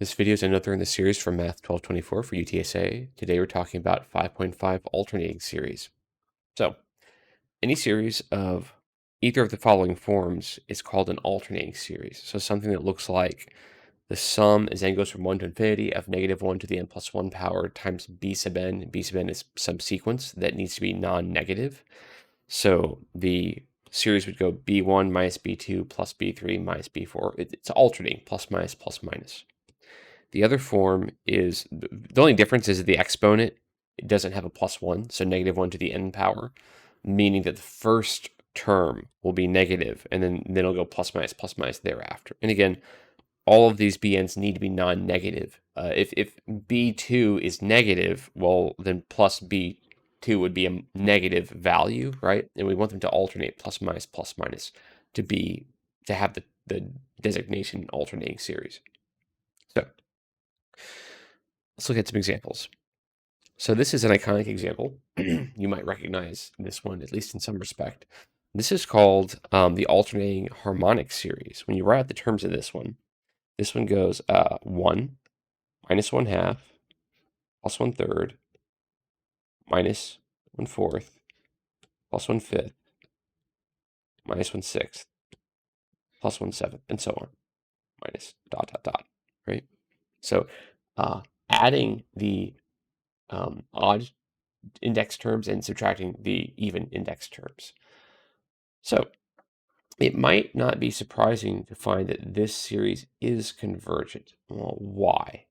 This video is another in the series from Math 1224 for UTSA. Today we're talking about 5.5 alternating series. So, any series of either of the following forms is called an alternating series. So something that looks like the sum as n goes from 1 to infinity of -1 to the n plus 1 power times b sub n. B sub n is some sequence that needs to be non-negative. So the series would go b1 minus b2 plus b3 minus b4. It's alternating, plus minus plus minus. The other form is, the only difference is the exponent, it doesn't have a plus 1, so -1 to the n power, meaning that the first term will be negative, and then it'll go plus minus thereafter. And again, all of these bn's need to be non-negative. If b2 is negative, well, then plus b2 would be a negative value, right? And we want them to alternate plus minus to have the designation alternating series. So let's look at some examples. So this is an iconic example. You might recognize this one, at least in some respect. This is called the alternating harmonic series. When you write out the terms of this one goes 1 minus 1/2 plus 1/3 minus 1/4 plus 1/5 minus 1/6 plus 1/7, and so on, minus ... right? So adding the odd index terms and subtracting the even index terms. So it might not be surprising to find that this series is convergent. Well, why?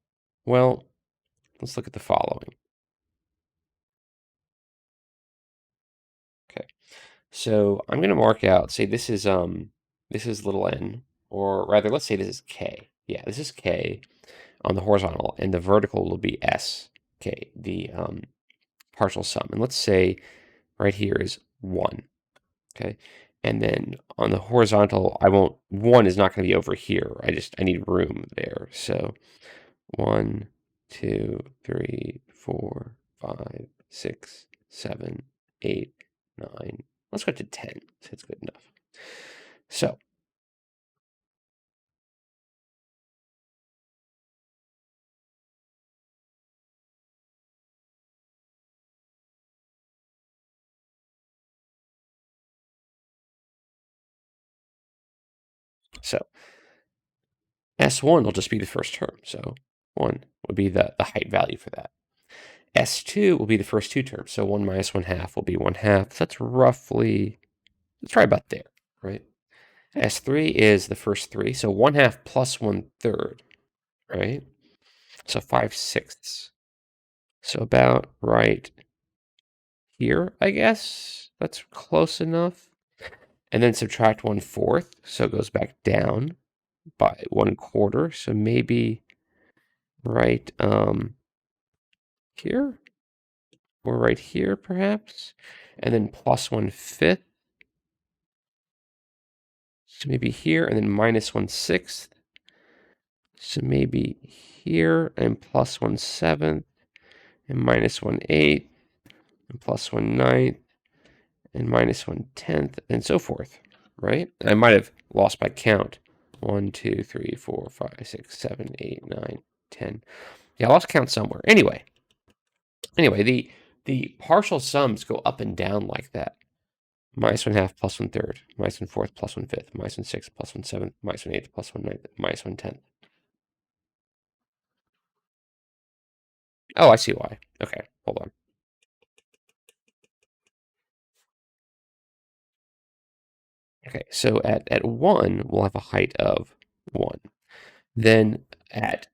Well, let's look at the following. Okay, so I'm going to mark out, say this is little n, or rather, let's say this is k. Yeah, this is k on the horizontal, and the vertical will be s, k, the partial sum. And let's say right here is 1, okay? And then on the horizontal, 1 is not going to be over here. I need room there. So 1, 2, 3, 4, 5, 6, 7, 8, 9. Let's go to 10. So it's good enough. So S1 will just be the first term. So 1 would be the height value for that. S2 will be the first two terms. So 1 minus 1/2 will be 1/2. So that's roughly, let's try about there, right? S3 is the first three. So 1/2 plus 1/3, right? So 5/6. So about right here, I guess. That's close enough. And then subtract 1/4. So it goes back down by 1/4. So maybe right here, or right here perhaps, and then plus 1/5. So maybe here, and then minus 1/6. So maybe here, and plus 1/7, and minus 1/8, and plus 1/9, and minus 1/10, and so forth, right? I might have lost my count. 1, 2, 3, 4, 5, 6, 7, 8, 9, 10. Yeah, I lost count somewhere. Anyway, the partial sums go up and down like that. Minus 1/2 plus 1/3, minus 1/4 plus 1/5, minus 1/6 plus 1/7, minus 1/8 plus 1/9, minus 1/10. Oh, I see why. Okay, hold on. Okay, so at 1, we'll have a height of 1. Then at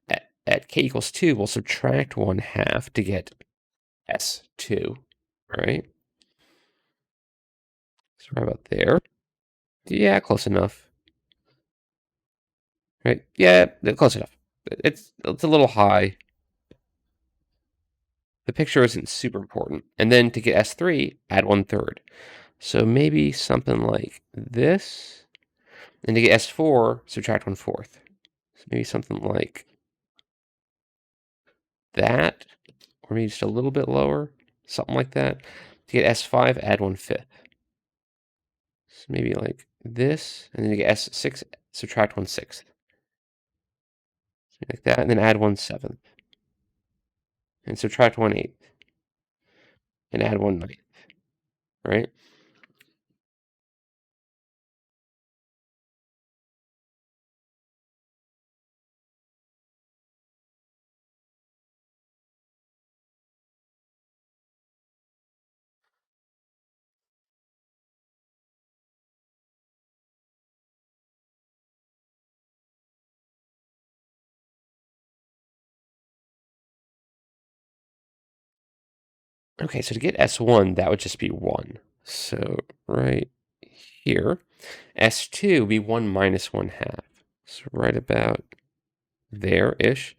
k equals 2, we'll subtract 1/2 to get S2, right? So right about there. Yeah, close enough. Right? Yeah, close enough. It's a little high. The picture isn't super important. And then to get S3, add 1/3. So maybe something like this. And to get S4, subtract 1/4. So maybe something like that, or maybe just a little bit lower, something like that. To get S5, add 1/5. So maybe like this, and then to get S6, subtract 1/6. So like that, and then add 1/7, and subtract 1/8, and add 1/9, right? Okay, so to get S1, that would just be 1. So right here, S2 would be 1 minus 1/2. So right about there-ish.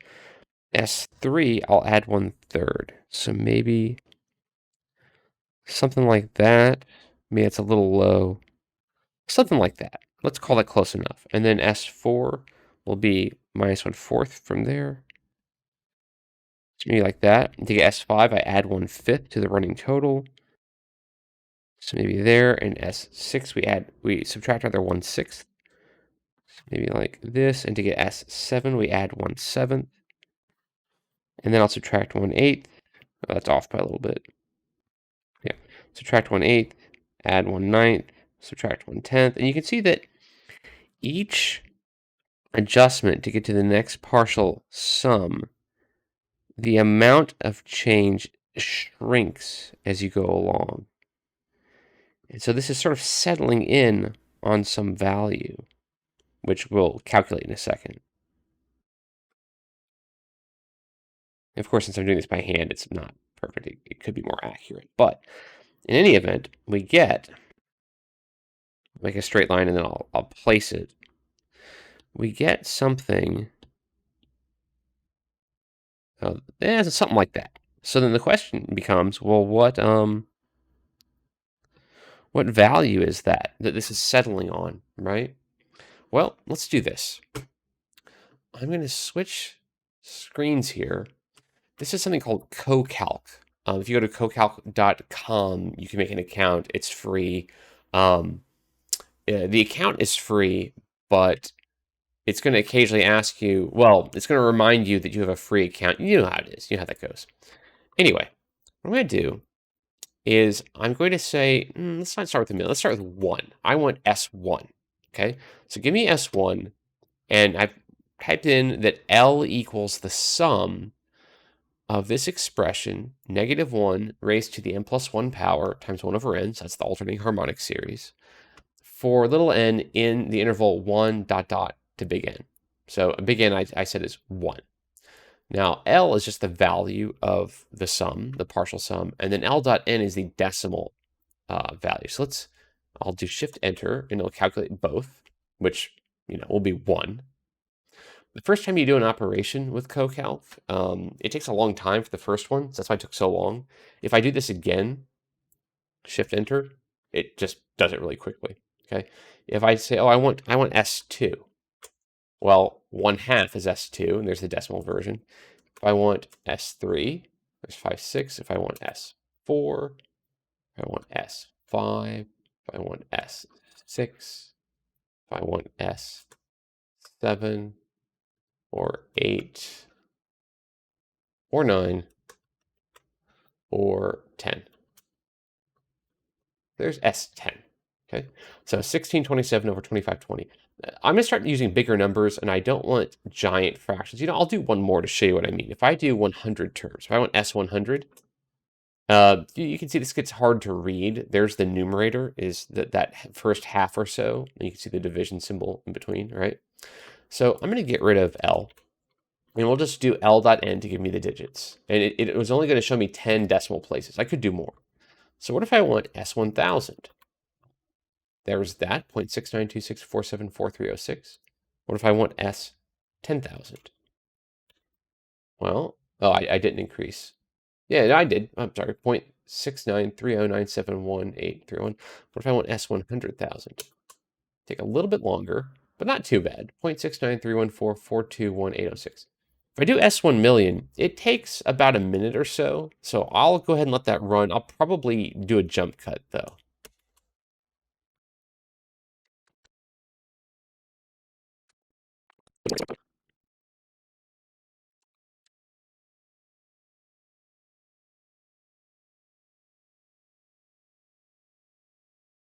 S3, I'll add 1/3. So maybe something like that. Maybe it's a little low. Something like that. Let's call that close enough. And then S4 will be minus 1/4 from there. So maybe like that. And to get S5, I add 1/5 to the running total. So maybe there. And S6, we subtract another 1/6. So maybe like this. And to get S7, we add 1/7. And then I'll subtract 1/8. Oh, that's off by a little bit. Yeah. Subtract 1/8, add 1/9, subtract 1/10. And you can see that each adjustment to get to the next partial sum, the amount of change shrinks as you go along. And so this is sort of settling in on some value, which we'll calculate in a second. Of course, since I'm doing this by hand, it's not perfect. It could be more accurate. But in any event, we get, like a straight line, and then I'll place it. We get something, something like that. So then the question becomes, well, what value is that this is settling on, right? Well, let's do this. I'm going to switch screens here. This is something called CoCalc. If you go to cocalc.com, you can make an account. It's free. The account is free, but it's going to occasionally ask you, well, it's going to remind you that you have a free account. You know how it is. You know how that goes. Anyway, what I'm going to do is I'm going to say, let's not start with the middle. Let's start with 1. I want S1. Okay, so give me S1, and I've typed in that L equals the sum of this expression, -1 raised to the n plus 1 power times 1 over n, so that's the alternating harmonic series, for little n in the interval 1 dot dot to big N. So big N, I said, is 1. Now, L is just the value of the sum, the partial sum, and then L dot N is the decimal value. So I'll do Shift Enter, and it'll calculate both, which, will be 1. The first time you do an operation with CoCalc, it takes a long time for the first one, so that's why it took so long. If I do this again, Shift Enter, it just does it really quickly. Okay. If I say, oh, I want S2, well, 1/2 is S2, and there's the decimal version. If I want S3, there's 5, 6. If I want S4, if I want S5, if I want S6, if I want S7, or 8, or 9, or 10. There's S10. Okay, so 1627 over 2520. I'm going to start using bigger numbers, and I don't want giant fractions. I'll do one more to show you what I mean. If I do 100 terms, if I want S100, you can see this gets hard to read. There's the numerator, is that first half or so. And you can see the division symbol in between, right? So I'm going to get rid of L, and we'll just do L dot N to give me the digits. And it was only going to show me 10 decimal places. I could do more. So what if I want S1000? There's that, 0.6926474306. What if I want S10,000? Well, oh, I didn't increase. Yeah, I did. I'm sorry, 0.6930971831. What if I want S100,000? Take a little bit longer, but not too bad. 0.693144211806. If I do S1 million, it takes about a minute or so. So I'll go ahead and let that run. I'll probably do a jump cut, though.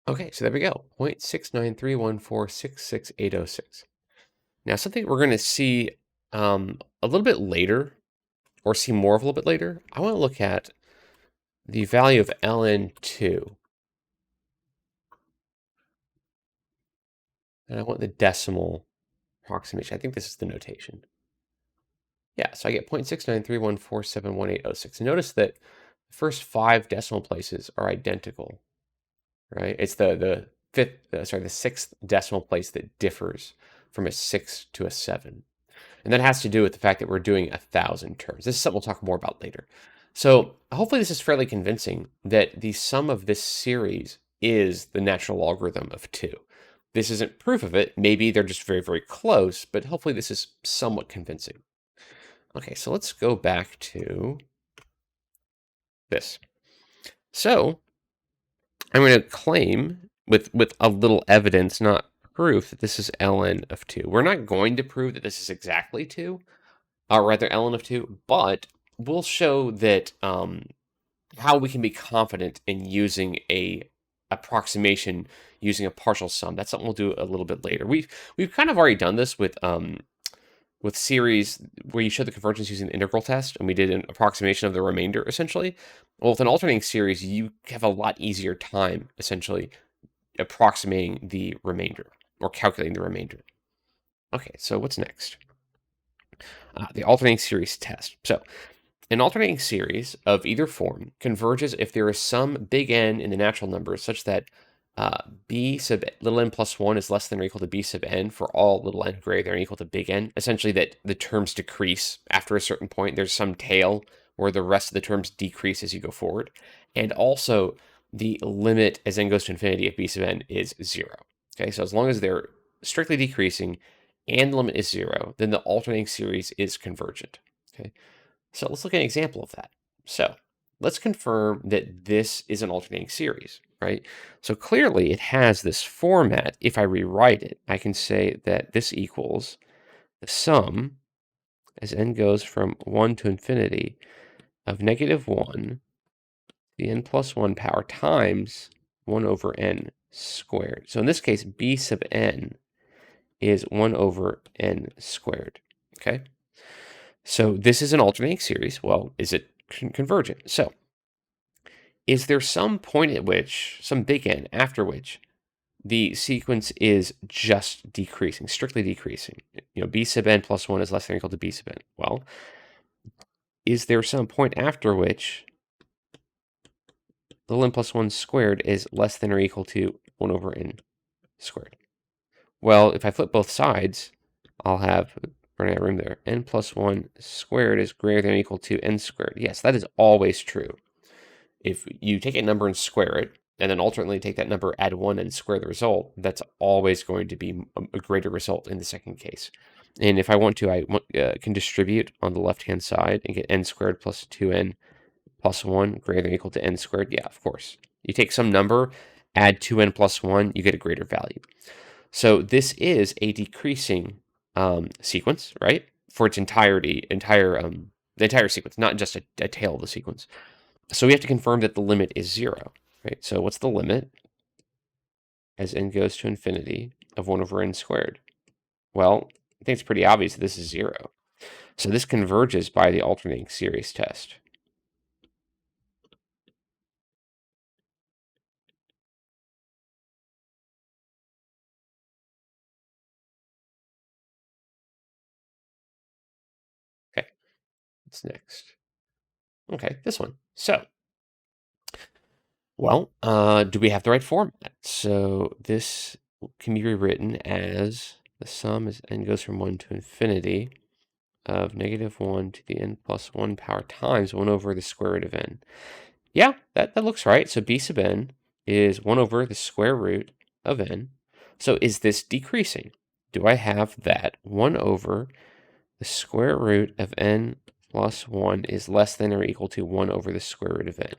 Okay, so there we go. 0.6931466,806. Now, something we're going to see a little bit later, or see more of a little bit later, I want to look at the value of ln2. And I want the decimal approximation. I think this is the notation. Yeah, so I get 0.6931471,806. Notice that the first 5 decimal places are identical, right? It's the sixth decimal place that differs from a 6 to a 7. And that has to do with the fact that we're doing 1,000 terms. This is something we'll talk more about later. So hopefully this is fairly convincing that the sum of this series is the natural logarithm of 2. This isn't proof of it. Maybe they're just very, very close, but hopefully this is somewhat convincing. Okay, so let's go back to this. So I'm going to claim with a little evidence, not proof, that this is ln of 2. We're not going to prove that this is exactly 2, or rather ln of 2, but we'll show that how we can be confident in using a approximation using a partial sum. That's something we'll do a little bit later. We've kind of already done this with series where you show the convergence using the integral test, and we did an approximation of the remainder, essentially. Well, with an alternating series, you have a lot easier time, essentially, approximating the remainder, or calculating the remainder. Okay, so what's next? The alternating series test. So, an alternating series of either form converges if there is some big N in the natural numbers such that b sub little n plus 1 is less than or equal to b sub n for all little n greater than or equal to big N. Essentially that the terms decrease after a certain point. There's some tail where the rest of the terms decrease as you go forward. And also the limit as n goes to infinity of b sub n is 0. Okay, so as long as they're strictly decreasing and the limit is 0, then the alternating series is convergent. Okay, so let's look at an example of that. So let's confirm that this is an alternating series, right? So clearly it has this format. If I rewrite it, I can say that this equals the sum as n goes from 1 to infinity of negative 1, the n plus 1 power times 1 over n squared. So in this case, b sub n is 1 over n squared, okay? So this is an alternating series. Well, is it convergent? So is there some point at which, some big N, after which the sequence is just decreasing, strictly decreasing? You know, b sub n plus 1 is less than or equal to b sub n. Well, is there some point after which little n plus 1 squared is less than or equal to 1 over n squared? Well, if I flip both sides, I'll have, running out of room there, n plus 1 squared is greater than or equal to n squared. Yes, that is always true. If you take a number and square it, and then alternately take that number, add 1, and square the result, that's always going to be a greater result in the second case. And if I want to, I can distribute on the left-hand side and get n squared plus 2n plus 1 greater than or equal to n squared. Yeah, of course. You take some number, add 2n plus 1, you get a greater value. So this is a decreasing sequence, right? For its entirety, the entire sequence, not just a tail of the sequence. So we have to confirm that the limit is 0, right? So what's the limit as n goes to infinity of 1 over n squared? Well, I think it's pretty obvious that this is 0. So this converges by the alternating series test. Okay, what's next? Okay, this one. So, well, do we have the right format? So this can be rewritten as the sum as n goes from 1 to infinity of negative 1 to the n plus 1 power times 1 over the square root of n. Yeah, that looks right. So b sub n is 1 over the square root of n. So is this decreasing? Do I have that 1 over the square root of n plus 1 is less than or equal to 1 over the square root of n?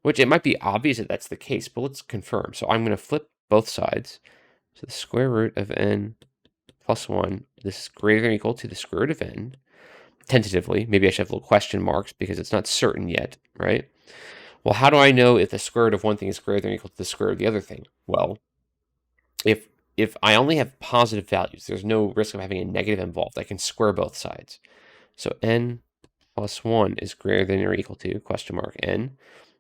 Which it might be obvious that that's the case, but let's confirm. So I'm going to flip both sides. So the square root of n plus 1, this is greater than or equal to the square root of n. Tentatively, maybe I should have little question marks because it's not certain yet, right? Well, how do I know if the square root of one thing is greater than or equal to the square root of the other thing? Well, if I only have positive values, there's no risk of having a negative involved. I can square both sides. So n plus 1 is greater than or equal to question mark n.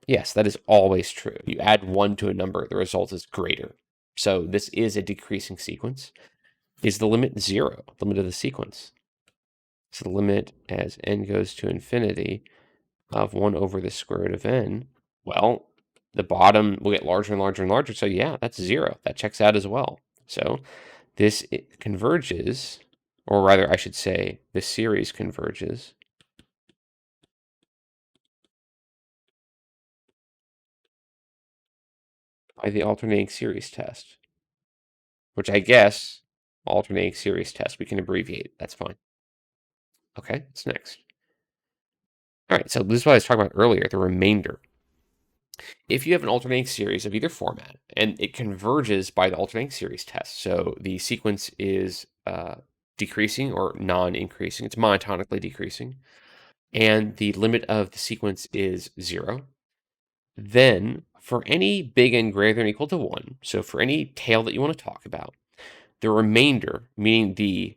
Yes, that is always true. You add 1 to a number, the result is greater. So this is a decreasing sequence. Is the limit 0, the limit of the sequence? So the limit as n goes to infinity of 1 over the square root of n, well, the bottom will get larger and larger and larger. So yeah, that's 0. That checks out as well. So this converges, or rather I should say this series converges by the alternating series test, which I guess alternating series test, we can abbreviate. That's fine. Okay, what's next? All right, so this is what I was talking about earlier, the remainder. If you have an alternating series of either format and it converges by the alternating series test, so the sequence is decreasing or non-increasing, it's monotonically decreasing, and the limit of the sequence is 0, then for any big N greater than or equal to 1, so for any tail that you want to talk about, the remainder, meaning the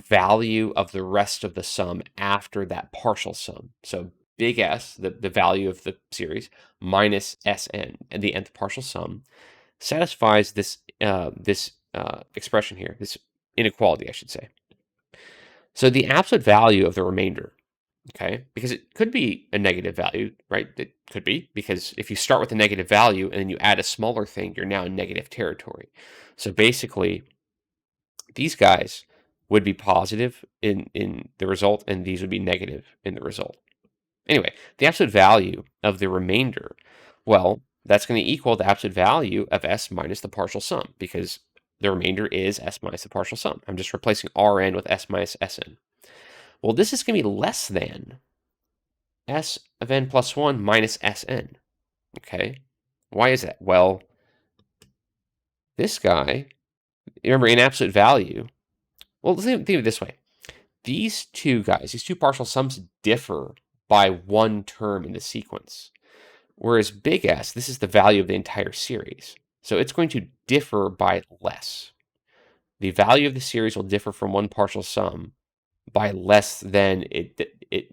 value of the rest of the sum after that partial sum, so big S, the value of the series, minus Sn, and the nth partial sum, satisfies this expression here, this inequality, I should say. So the absolute value of the remainder, okay, because it could be a negative value, right? It could be, because if you start with a negative value and then you add a smaller thing, you're now in negative territory. So basically, these guys would be positive in the result, and these would be negative in the result. Anyway, the absolute value of the remainder, well, that's going to equal the absolute value of S minus the partial sum, because the remainder is S minus the partial sum. I'm just replacing Rn with S minus Sn. Well, this is going to be less than S of n plus 1 minus Sn. Okay? Why is that? Well, this guy, remember, in absolute value, well, think of it this way. These two guys, these two partial sums differ by one term in the sequence. Whereas big S, this is the value of the entire series. So it's going to differ by less. The value of the series will differ from one partial sum by less than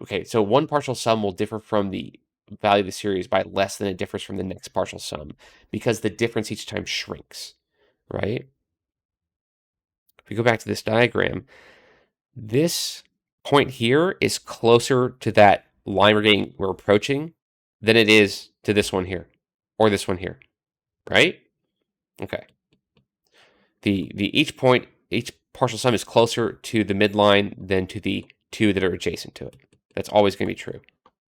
okay, so one partial sum will differ from the value of the series by less than it differs from the next partial sum, because the difference each time shrinks, right? If we go back to this diagram, this point here is closer to that line we're approaching than it is to this one here, or this one here, right? Okay. Each partial sum is closer to the midline than to the two that are adjacent to it. That's always going to be true.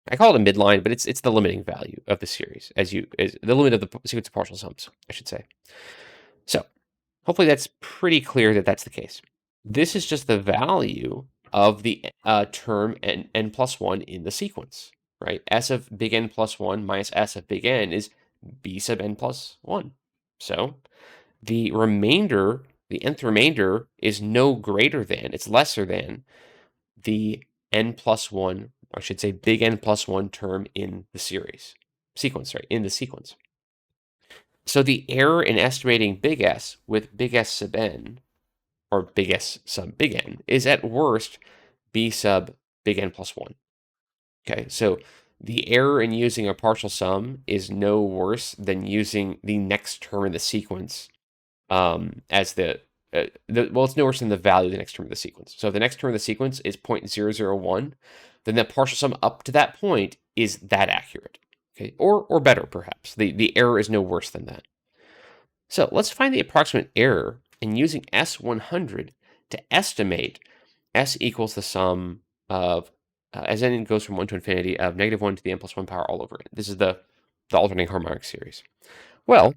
I call it a midline, but it's the limiting value of the series, as the limit of the sequence of partial sums, I should say. So hopefully that's pretty clear that that's the case. This is just the value of the term n plus 1 in the sequence, right? S of big N plus 1 minus S of big N is B sub n plus 1. So the remainder, the nth remainder, is no greater than, it's lesser than the n plus 1, or I should say big N plus 1 term in the sequence, right? In the sequence. So the error in estimating big S with big S sub n, or big S sub big N, is at worst B sub big N plus 1. Okay, so the error in using a partial sum is no worse than using the next term in the sequence as well, it's no worse than the value of the next term of the sequence. So if the next term of the sequence is 0.001, then the partial sum up to that point is that accurate. Okay, or better perhaps. The error is no worse than that. So let's find the approximate error in using S100 to estimate S equals the sum of, as n goes from 1 to infinity, of -1 to the n plus 1 power all over it. This is the alternating harmonic series. Well,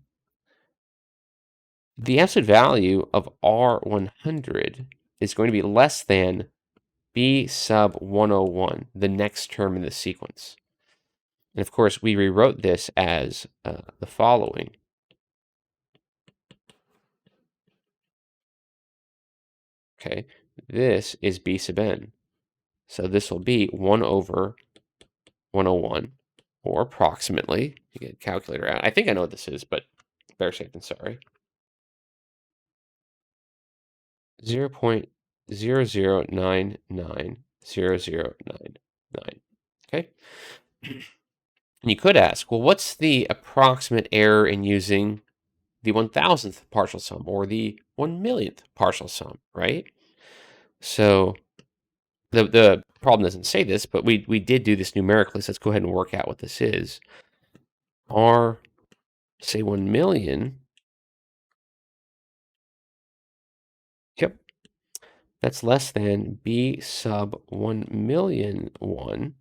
the absolute value of R100 is going to be less than B sub 101, the next term in the sequence. And of course, we rewrote this as the following. Okay, this is B sub n. So this will be 1 over 101, or approximately, you get a calculator out. I think I know what this is, but better safe than sorry. 0.00990099. Okay. And you could ask, well, what's the approximate error in using the 1,000th partial sum or the 1,000,000th partial sum, right? So the problem doesn't say this, but we did do this numerically, so let's go ahead and work out what this is. R, say 1,000,000. Yep. That's less than B sub 1,000,001.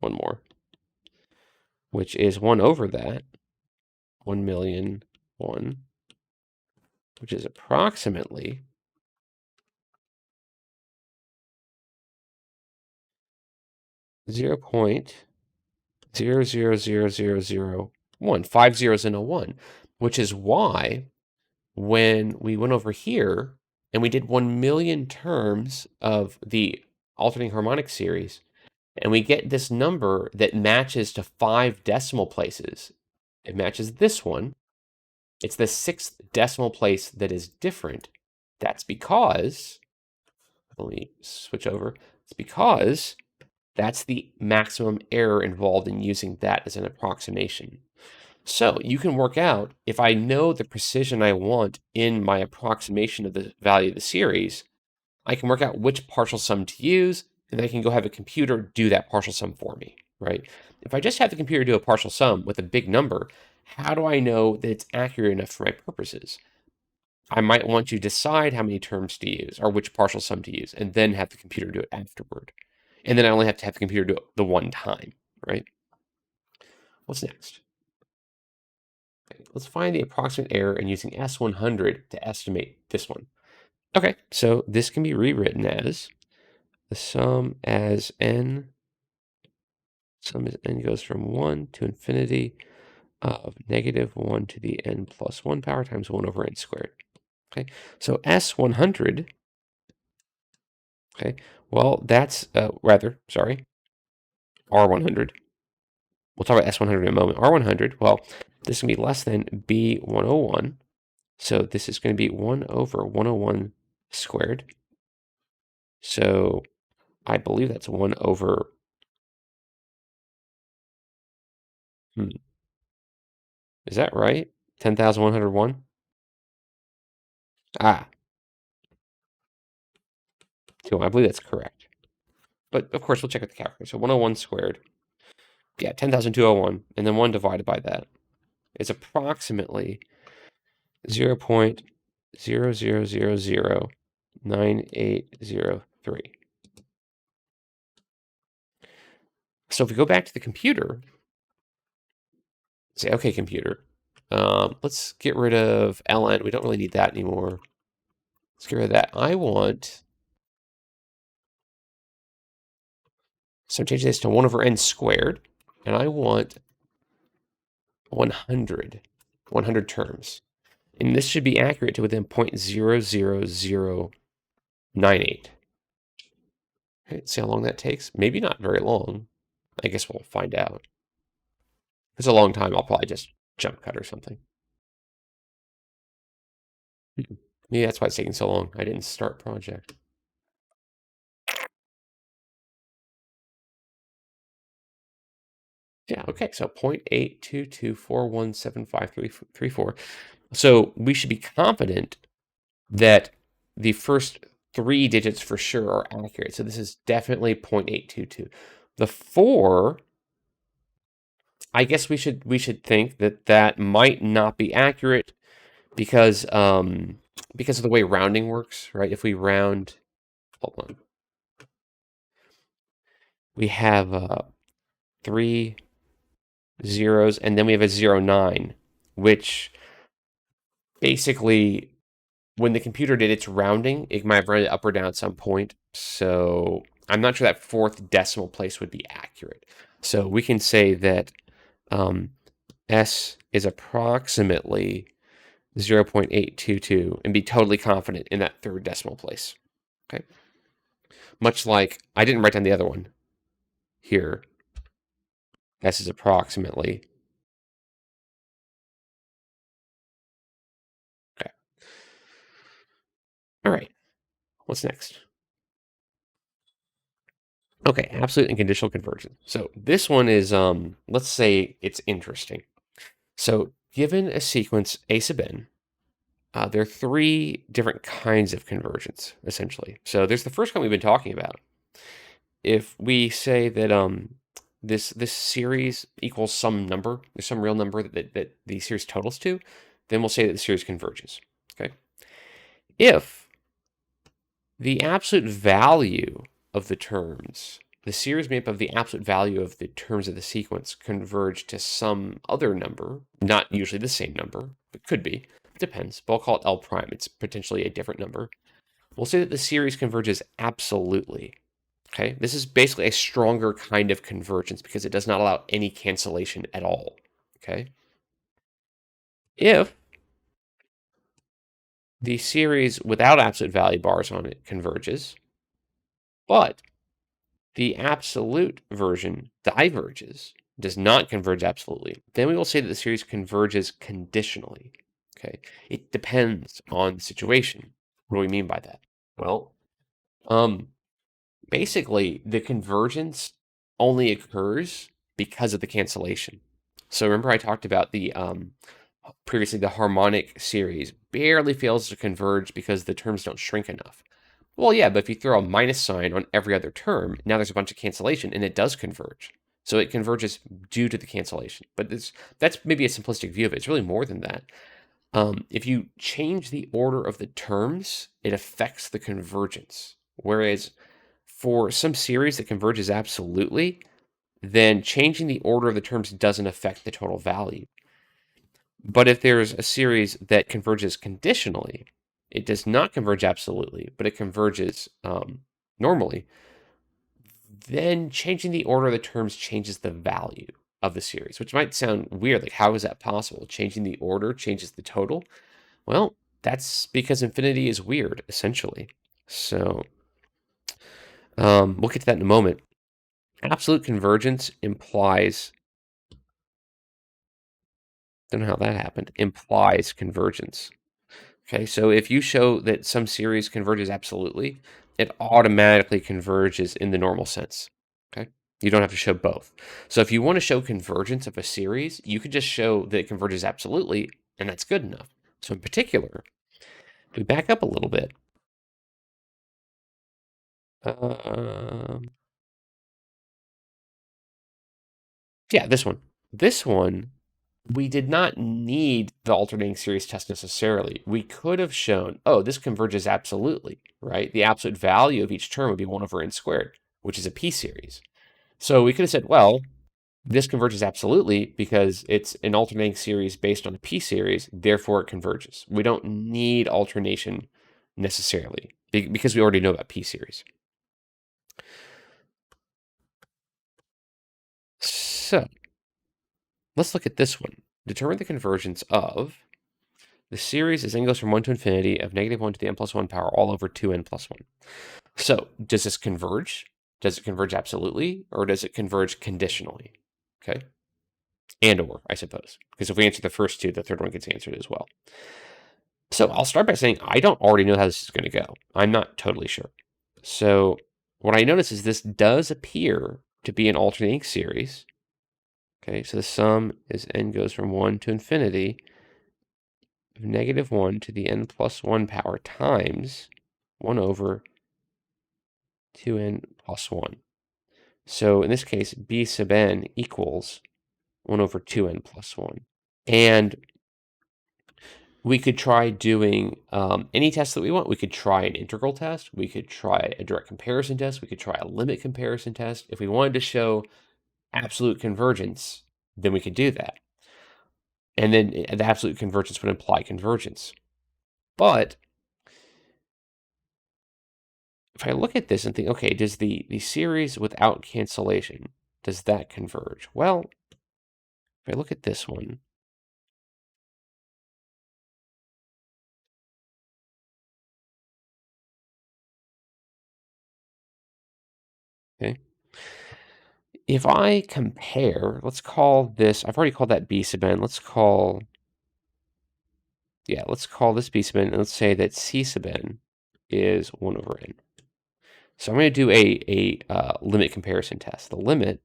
One more, which is 1 over that, 1,000,001, which is approximately 0.000001, 5 zeros and a 1, which is why when we went over here and we did 1,000,000 terms of the alternating harmonic series, and we get this number that matches to 5 decimal places. It matches this one. It's the 6th decimal place that is different. That's because, let me switch over. It's because that's the maximum error involved in using that as an approximation. So you can work out, if I know the precision I want in my approximation of the value of the series, I can work out which partial sum to use, and I can go have a computer do that partial sum for me, right? If I just have the computer do a partial sum with a big number, how do I know that it's accurate enough for my purposes? I might want to decide how many terms to use or which partial sum to use, and then have the computer do it afterward. And then I only have to have the computer do it the one time, right? What's next? Okay, let's find the approximate error in using S100 to estimate this one. Okay, so this can be rewritten as the sum as n goes from 1 to infinity of -1 to the n plus 1 power times 1 over n squared. Okay, so S100, okay, well, that's, R100. We'll talk about S100 in a moment. R100, well, this is going to be less than B101. So this is going to be 1 over 101 squared. So I believe that's 1 over, is that right? 10,101? Ah, I believe that's correct. But of course, we'll check out the calculator. So 101 squared, yeah, 10,201, and then 1 divided by that is approximately 0.00009803. So if we go back to the computer, say, okay, computer, let's get rid of ln. We don't really need that anymore. Let's get rid of that. So change this to 1 over n squared, and I want 100 terms. And this should be accurate to within 0.00098. Okay, see how long that takes? Maybe not very long. I guess we'll find out. If it's a long time, I'll probably just jump cut or something. Maybe that's why it's taking so long. I didn't start project. Yeah, okay, so 0.822417534. So we should be confident that the first 3 digits for sure are accurate. So this is definitely 0.822. The 4, I guess we should think that might not be accurate because of the way rounding works, right? If we round, hold on, we have 3 zeros, and then we have a 09, which basically, when the computer did its rounding, it might have rounded up or down at some point. So I'm not sure that 4th decimal place would be accurate. So we can say that S is approximately 0.822 and be totally confident in that 3rd decimal place. Okay. Much like, I didn't write down the other one here. S is approximately. Okay. All right. What's next? Okay, absolute and conditional convergence. So this one is, let's say it's interesting. So given a sequence A sub n, there are three different kinds of convergence, essentially. So there's the first kind we've been talking about. If we say that this series equals some number, there's some real number that the series totals to, then we'll say that the series converges. Okay. If the absolute value of the terms, the series made up of the absolute value of the terms of the sequence converge to some other number, not usually the same number, but could be, it depends, but I'll call it L prime. It's potentially a different number. We'll say that the series converges absolutely. Okay, this is basically a stronger kind of convergence because it does not allow any cancellation at all. Okay, if the series without absolute value bars on it converges, but the absolute version diverges, does not converge absolutely, then we will say that the series converges conditionally. Okay, it depends on the situation. What do we mean by that? Well, um, basically, the convergence only occurs because of the cancellation. So remember I talked about the previously the harmonic series barely fails to converge because the terms don't shrink enough. Well, yeah, but if you throw a minus sign on every other term, now there's a bunch of cancellation and it does converge. So it converges due to the cancellation. But that's maybe a simplistic view of it. It's really more than that. If you change the order of the terms, it affects the convergence. Whereas for some series that converges absolutely, then changing the order of the terms doesn't affect the total value. But if there's a series that converges conditionally, it does not converge absolutely, but it converges normally, then changing the order of the terms changes the value of the series, which might sound weird. Like, how is that possible? Changing the order changes the total? Well, that's because infinity is weird, essentially. So we'll get to that in a moment. Absolute convergence implies, don't know how that happened, implies convergence. Okay, so if you show that some series converges absolutely, it automatically converges in the normal sense. Okay, you don't have to show both. So if you want to show convergence of a series, you could just show that it converges absolutely, and that's good enough. So in particular, if we back up a little bit, um, yeah, this one. This one, we did not need the alternating series test necessarily. We could have shown, oh, this converges absolutely, right? The absolute value of each term would be 1 over n squared, which is a p-series. So we could have said, well, this converges absolutely because it's an alternating series based on a p-series, therefore it converges. We don't need alternation necessarily because we already know about p-series. So let's look at this one. Determine the convergence of the series as n goes from 1 to infinity of -1 to the n plus 1 power all over 2n plus 1. So does this converge? Does it converge absolutely, or does it converge conditionally? Okay. And or, I suppose. Because if we answer the first two, the third one gets answered as well. So I'll start by saying I don't already know how this is going to go. I'm not totally sure. So what I notice is this does appear to be an alternating series. Okay, so the sum is n goes from 1 to infinity of -1 to the n plus 1 power times 1 over 2n plus 1. So in this case, b sub n equals 1 over 2n plus 1. And we could try doing any test that we want. We could try an integral test. We could try a direct comparison test. We could try a limit comparison test. If we wanted to show absolute convergence, then we could do that. And then the absolute convergence would imply convergence. But if I look at this and think, okay, does the series without cancellation, does that converge? Well, if I look at this one, okay, If I compare, let's call this, I've already called that B sub n. Let's call this B sub n, and let's say that C sub n is 1 over n. So I'm going to do a limit comparison test. The limit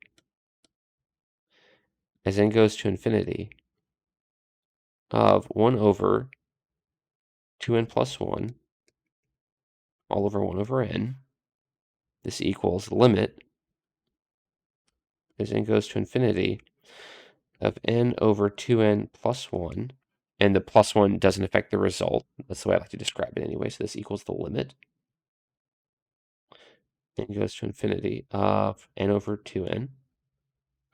as n goes to infinity of 1 over 2n plus 1 all over 1 over n. This equals limit as n goes to infinity of n over 2n plus 1. And the plus 1 doesn't affect the result. That's the way I like to describe it anyway. So this equals the limit. N goes to infinity of n over 2n.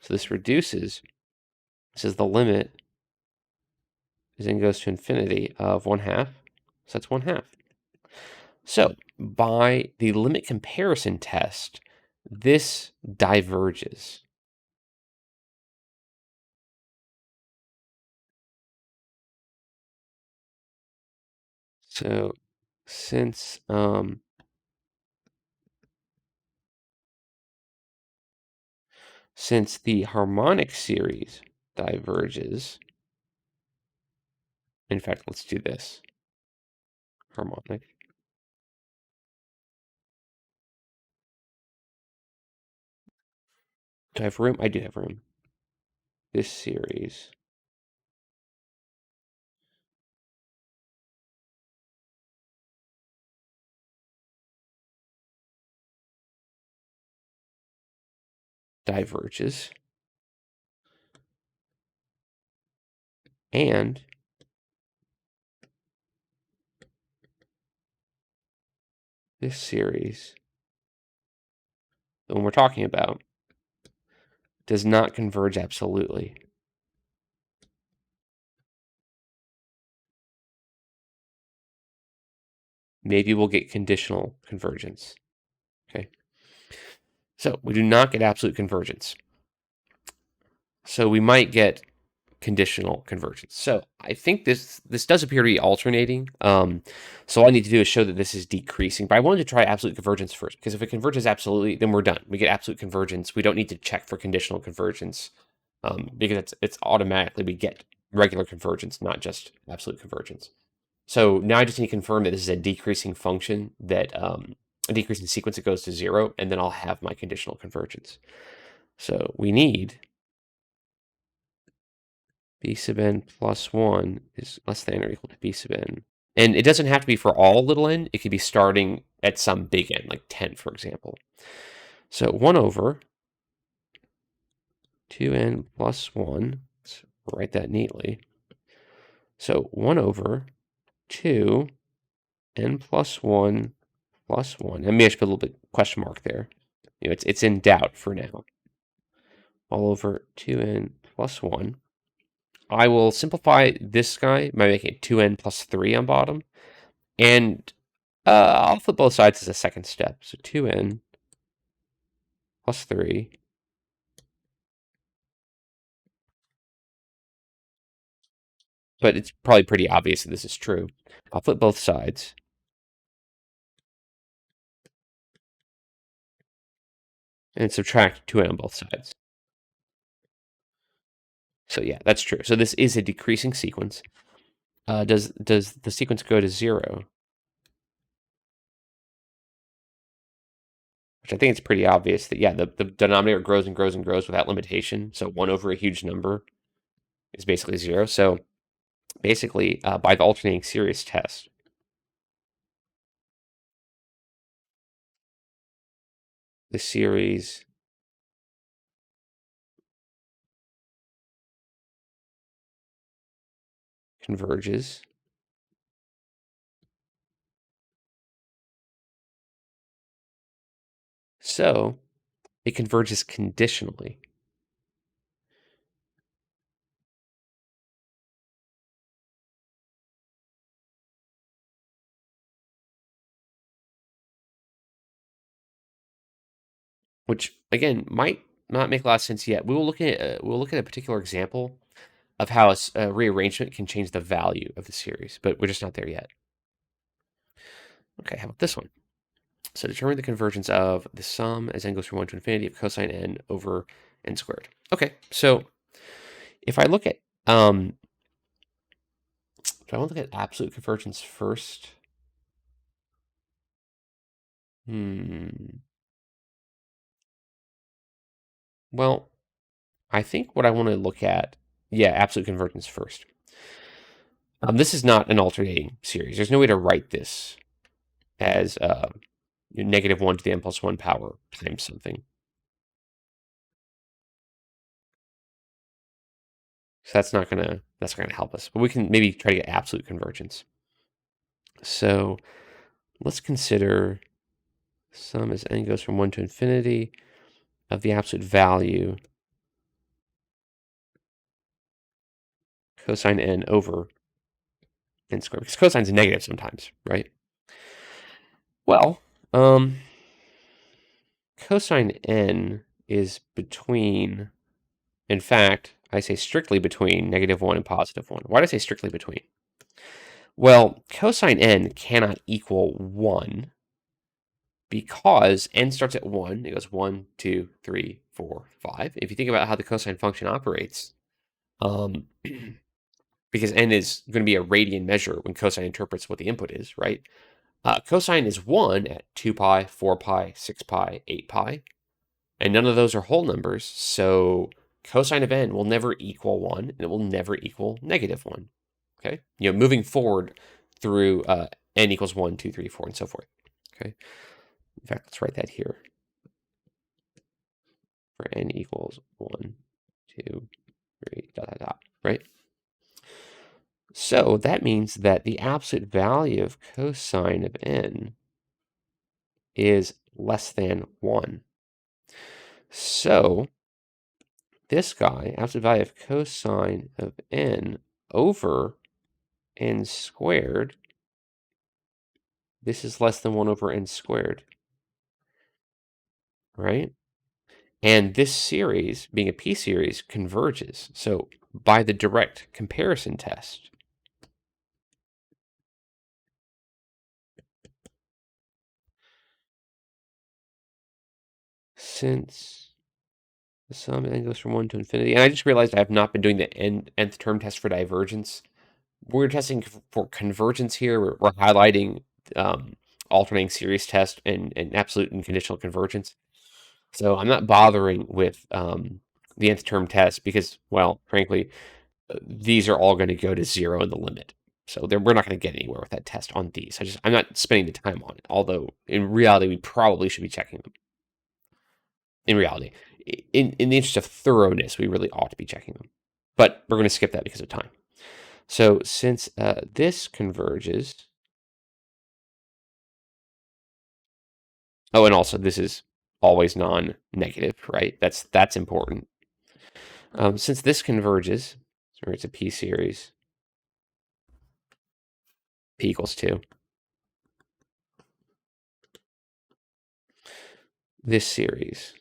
So this reduces. This is the limit as n goes to infinity of 1/2. So that's 1/2. So by the limit comparison test, this diverges. So since the harmonic series diverges, in fact, let's do this. Harmonic. Do I have room? I do have room. This series diverges, and this series, the one we're talking about, does not converge absolutely. Maybe we'll get conditional convergence. Okay. So we do not get absolute convergence. So we might get conditional convergence. So I think this does appear to be alternating. So all I need to do is show that this is decreasing. But I wanted to try absolute convergence first, because if it converges absolutely, then we're done. We get absolute convergence. We don't need to check for conditional convergence, because it's automatically we get regular convergence, not just absolute convergence. So now I just need to confirm that this is a decreasing function, that a decreasing sequence that goes to 0, and then I'll have my conditional convergence. So we need b sub n plus 1 is less than or equal to b sub n. And it doesn't have to be for all little n. It could be starting at some big n, like 10, for example. So 1 over 2n plus 1. Let's write that neatly. So 1 over 2 n plus 1 plus 1. And maybe I should put a little bit question mark there. It's in doubt for now. All over 2n plus 1. I will simplify this guy by making it 2n plus 3 on bottom. And I'll flip both sides as a second step. So 2n plus 3. But it's probably pretty obvious that this is true. I'll flip both sides. And subtract 2n on both sides. So yeah, that's true. So this is a decreasing sequence. Does the sequence go to 0? Which I think it's pretty obvious that, yeah, the denominator grows and grows and grows without limitation. So 1 over a huge number is basically 0. So basically, by the alternating series test, the series converges. So it converges conditionally. Which again might not make a lot of sense yet. We'll look at a particular example of how a rearrangement can change the value of the series, but we're just not there yet. Okay, how about this one? So determine the convergence of the sum as n goes from 1 to infinity of cosine n over n squared. Okay, so if I look at, do I want to look at absolute convergence first? Well, I think what I want to look at, yeah, absolute convergence first. This is not an alternating series. There's no way to write this as negative 1 to the n plus 1 power times something. So that's not gonna help us. But we can maybe try to get absolute convergence. So let's consider sum as n goes from 1 to infinity of the absolute value cosine n over n squared, because cosine's negative sometimes, right? Well, cosine n is between, in fact, I say strictly between negative 1 and positive 1. Why do I say strictly between? Well, cosine n cannot equal 1 because n starts at 1. It goes 1, 2, 3, 4, 5. If you think about how the cosine function operates, because n is going to be a radian measure when cosine interprets what the input is, right? Cosine is 1 at 2 pi, 4 pi, 6 pi, 8 pi, and none of those are whole numbers, so cosine of n will never equal 1, and it will never equal negative 1, okay? Moving forward through n equals 1, 2, 3, 4, and so forth, okay? In fact, let's write that here. For n equals 1, 2, 3, dot, dot, dot, right? So that means that the absolute value of cosine of n is less than 1. So this guy, absolute value of cosine of n over n squared, this is less than 1 over n squared, right? And this series, being a p-series, converges. So by the direct comparison test, since the sum n goes from 1 to infinity, and I just realized I have not been doing the nth term test for divergence. We're testing for convergence here. We're highlighting alternating series test and absolute and conditional convergence. So I'm not bothering with the nth term test because, well, frankly, these are all going to go to 0 in the limit. So we're not going to get anywhere with that test on these. I'm not spending the time on it. Although in reality, we probably should be checking them. In reality, in the interest of thoroughness, we really ought to be checking them. But we're going to skip that because of time. So since this converges, oh, and also this is always non-negative, right? That's important. Since this converges, so it's a p-series, p equals 2. This series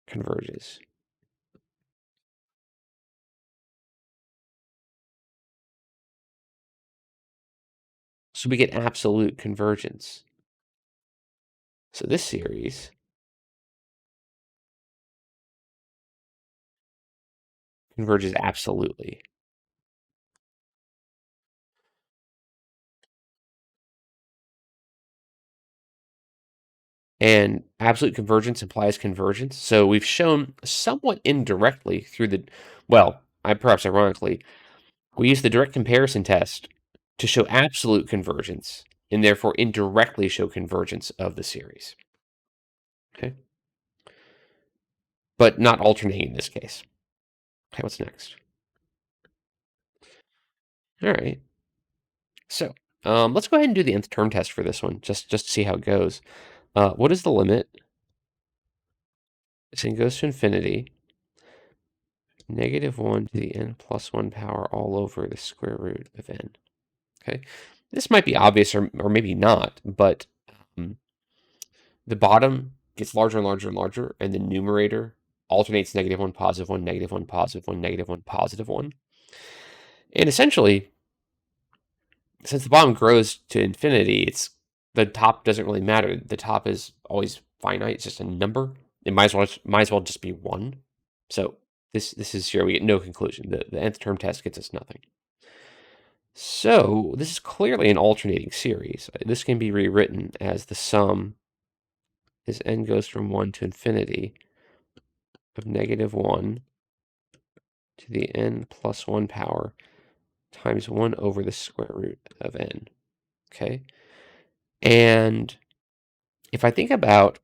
converges. So we get absolute convergence. So this series converges absolutely. And absolute convergence implies convergence. So we've shown somewhat indirectly through the, well, perhaps ironically, we use the direct comparison test to show absolute convergence and therefore indirectly show convergence of the series. Okay. But not alternating in this case. Okay, what's next? All right. So let's go ahead and do the nth term test for this one, just to see how it goes. What is the limit? So it goes to infinity. Negative 1 to the n plus 1 power all over the square root of n. Okay. This might be obvious or maybe not, but the bottom gets larger and larger and larger, and the numerator alternates negative 1, positive 1, negative 1, positive 1, negative 1, positive 1. And essentially, since the bottom grows to infinity, the top doesn't really matter. The top is always finite. It's just a number. It might as well just be 1. So this is here we get no conclusion. The nth term test gets us nothing. So this is clearly an alternating series. This can be rewritten as the sum as n goes from 1 to infinity of -1 to the n plus 1 power times 1 over the square root of n. Okay? And if I think about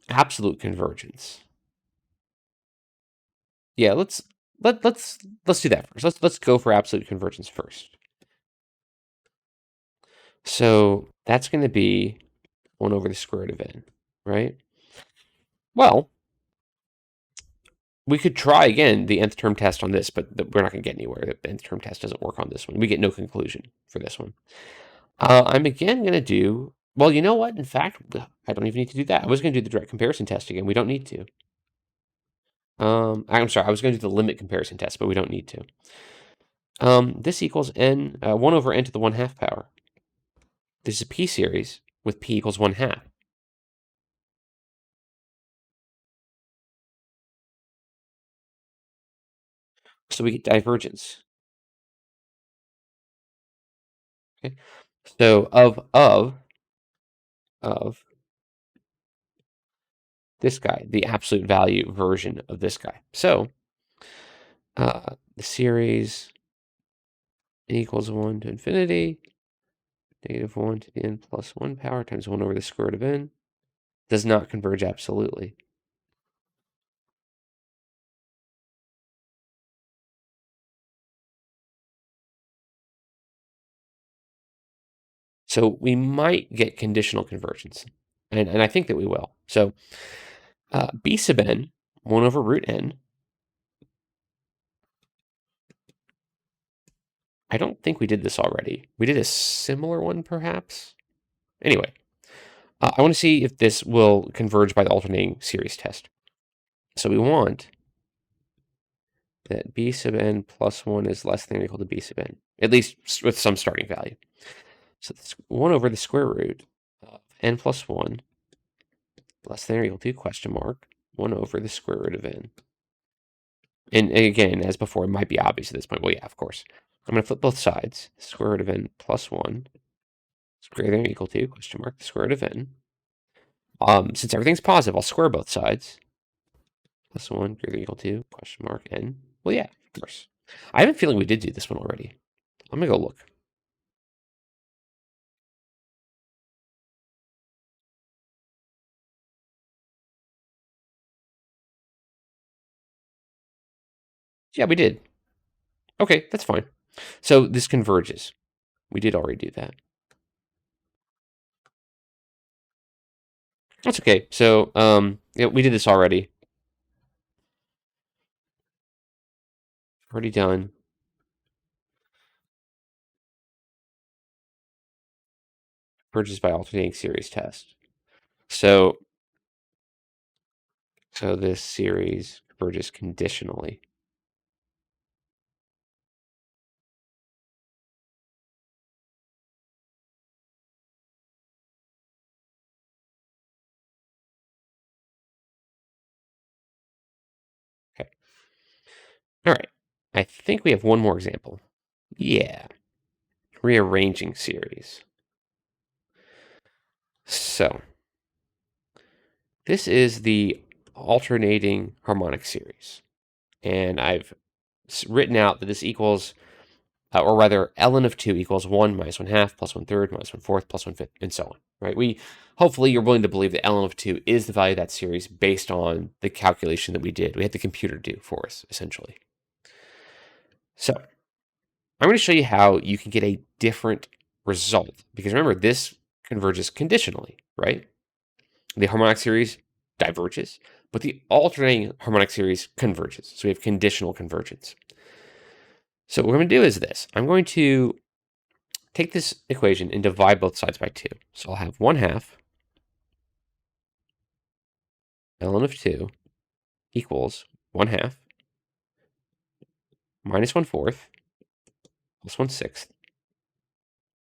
absolute convergence, yeah, let's do that first. Let's go for absolute convergence first. So that's going to be 1 over the square root of n, right? Well, we could try again the nth term test on this, but we're not going to get anywhere. The nth term test doesn't work on this one. We get no conclusion for this one. I'm again going to do, well, you know what? In fact, I don't even need to do that. I was going to do the direct comparison test again. We don't need to. I'm sorry, I was going to do the limit comparison test, but we don't need to. This equals n, 1 over n to the 1/2 power. This is a p series with p equals 1/2. So we get divergence. Okay. So of this guy, the absolute value version of this guy. So the series equals 1 to infinity, -1 to the n plus 1 power times 1 over the square root of n does not converge absolutely. So we might get conditional convergence, and I think that we will. So b sub n, 1 over root n. I don't think we did this already. We did a similar one, perhaps? Anyway, I want to see if this will converge by the alternating series test. So we want that b sub n plus 1 is less than or equal to b sub n, at least with some starting value. So that's 1 over the square root of n plus 1 less than or equal to question mark 1 over the square root of n. And again, as before, it might be obvious at this point. Well, yeah, of course. I'm going to flip both sides. Square root of n plus 1 is greater than or equal to question mark the square root of n. Since everything's positive, I'll square both sides. Plus 1 greater than or equal to question mark n. Well, yeah, of course. I have a feeling we did do this one already. I'm going to go look. Yeah, we did. Okay, that's fine. So this converges. We did already do that. That's okay. So yeah, we did this already. Already done. Converges by alternating series test. So this series converges conditionally. Okay. All right. I think we have one more example. Yeah. Rearranging series. So this is the alternating harmonic series. And I've written out that this equals, or rather, ln of 2 equals 1 minus 1/2 plus 1/3 minus 1/4 plus 1/5, and so on, right? Hopefully you're willing to believe that ln of 2 is the value of that series based on the calculation that we did. We had the computer do for us, essentially. So I'm going to show you how you can get a different result, because remember, this converges conditionally, right? The harmonic series diverges, but the alternating harmonic series converges. So we have conditional convergence. So what we're going to do is this. I'm going to take this equation and divide both sides by 2. So I'll have 1/2 ln of 2 equals 1/2 minus 1/4 plus 1/6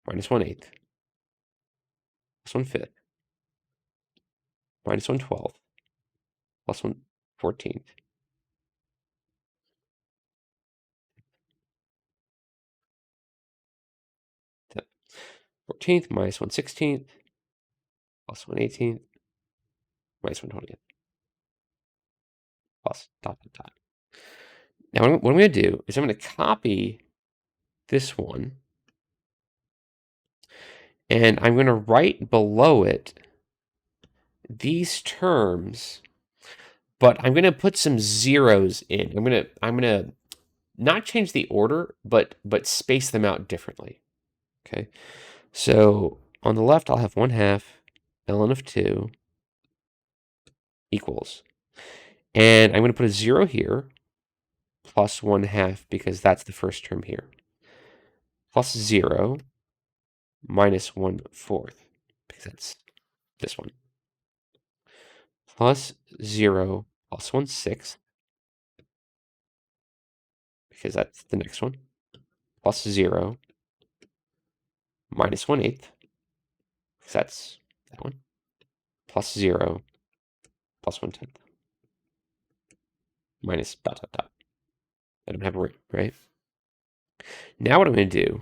minus 1/8, plus 1/5, minus 1/12, plus 1/14. Yep. 14th minus 1/16, plus 1/18, minus 1/20, plus dot, dot, dot. Now, what I'm going to do is I'm going to copy this one, and I'm going to write below it these terms, but I'm going to put some zeros in. I'm going to not change the order, but space them out differently. Okay. So on the left, I'll have 1/2 ln of 2 equals, and I'm going to put a 0 here, plus 1/2 because that's the first term here, plus 0 minus 1/4 because that's this one, plus 0 plus 1/6 because that's the next one, plus 0 minus 1/8 because that's that one, plus 0 plus 1/10 minus dot, dot, dot. I don't have a root, right? Now what I'm going to do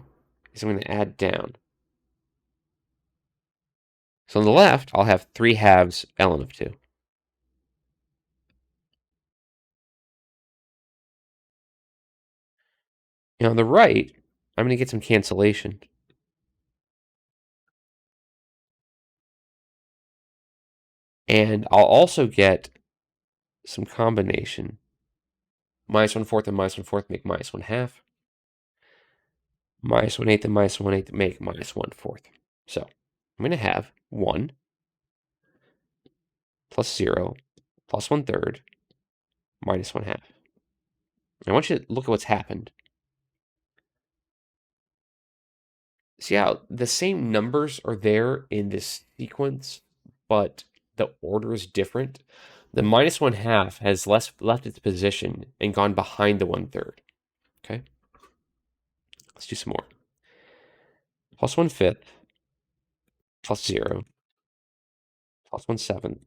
is I'm going to add down. So on the left, I'll have 3/2 ln of 2. And on the right, I'm going to get some cancellation. And I'll also get some combination. Minus 1/4 and minus 1/4 make minus 1/2. Minus 1/8 and minus 1/8 make minus 1/4. So I'm going to have 1 plus 0 plus 1/3 minus 1/2. I want you to look at what's happened. See how the same numbers are there in this sequence, but the order is different? The minus 1/2 has left its position and gone behind the 1/3. Okay? Let's do some more. Plus 1/5, plus 0, plus 1/7,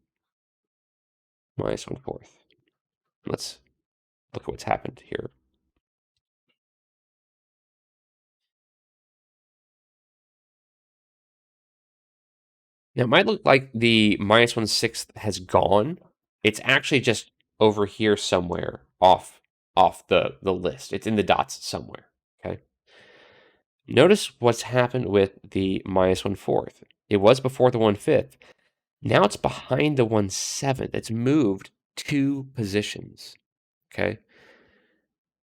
minus 1/4. Let's look at what's happened here. Now, it might look like the minus 1/6 has gone. It's actually just over here somewhere off the list. It's in the dots somewhere, okay? Notice what's happened with the minus 1/4. It was before the 1/5. Now it's behind the 1/7. It's moved 2 positions, okay?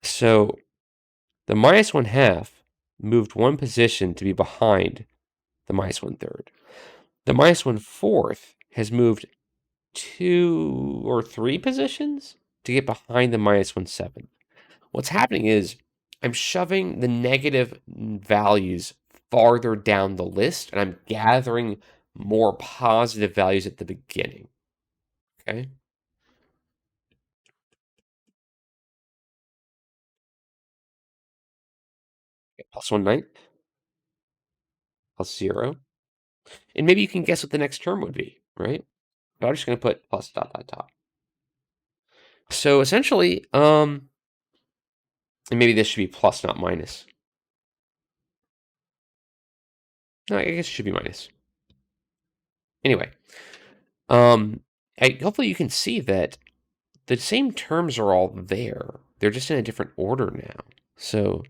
So the minus 1/2 moved 1 position to be behind the minus 1/3. The minus 1/4 has moved 2 or 3 positions to get behind the minus 1/7. What's happening is I'm shoving the negative values farther down the list, and I'm gathering more positive values at the beginning. Okay? Plus 1/9, plus 0. And maybe you can guess what the next term would be, right? But I'm just going to put plus dot, dot, dot. So essentially, and maybe this should be plus, not minus. No, I guess it should be minus. Anyway, hopefully you can see that the same terms are all there. They're just in a different order now. So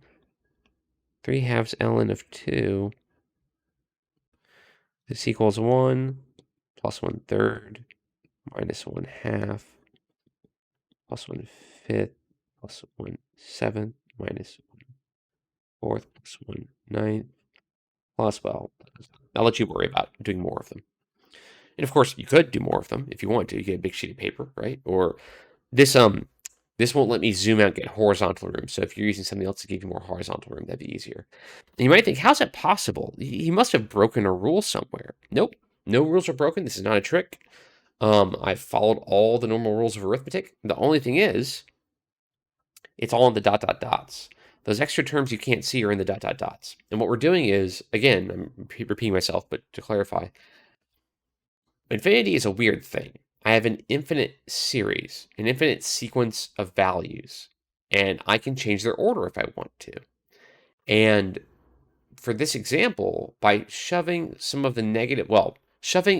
3/2 ln of 2. This equals 1 plus 1/3 minus 1/2 plus 1/5 plus 1/7 minus 1/4 plus 1/9 plus, well, I'll let you worry about doing more of them. And of course, you could do more of them if you want to. You get a big sheet of paper, right? Or this won't let me zoom out and get horizontal room. So if you're using something else to give you more horizontal room, that'd be easier. And you might think, how's that possible? He must have broken a rule somewhere. Nope, no rules are broken. This is not a trick. I've followed all the normal rules of arithmetic. The only thing is, it's all in the dot, dot, dots. Those extra terms you can't see are in the dot dot dots. And what we're doing is, again, I'm repeating myself, but to clarify, infinity is a weird thing. I have an infinite series, an infinite sequence of values, and I can change their order if I want to. And for this example, by shoving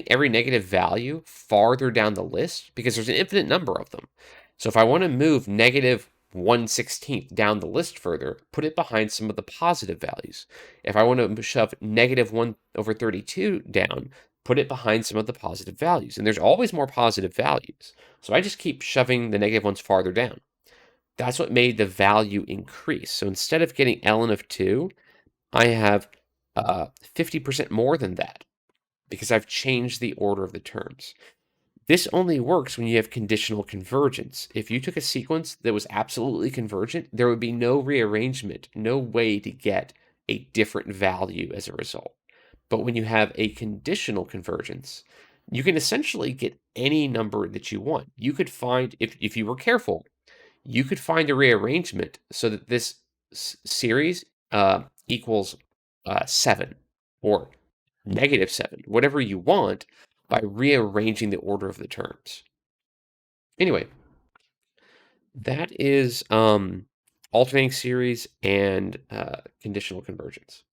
every negative value farther down the list, because there's an infinite number of them. So if I want to move negative 1/16 down the list further, put it behind some of the positive values. If I want to shove negative 1/32 down, put it behind some of the positive values. And there's always more positive values. So I just keep shoving the negative ones farther down. That's what made the value increase. So instead of getting ln of 2, I have 50% more than that because I've changed the order of the terms. This only works when you have conditional convergence. If you took a sequence that was absolutely convergent, there would be no rearrangement, no way to get a different value as a result. But when you have a conditional convergence, you can essentially get any number that you want. You could find, if you were careful, you could find a rearrangement so that this series equals 7 or -7, whatever you want, by rearranging the order of the terms. Anyway, that is alternating series and conditional convergence.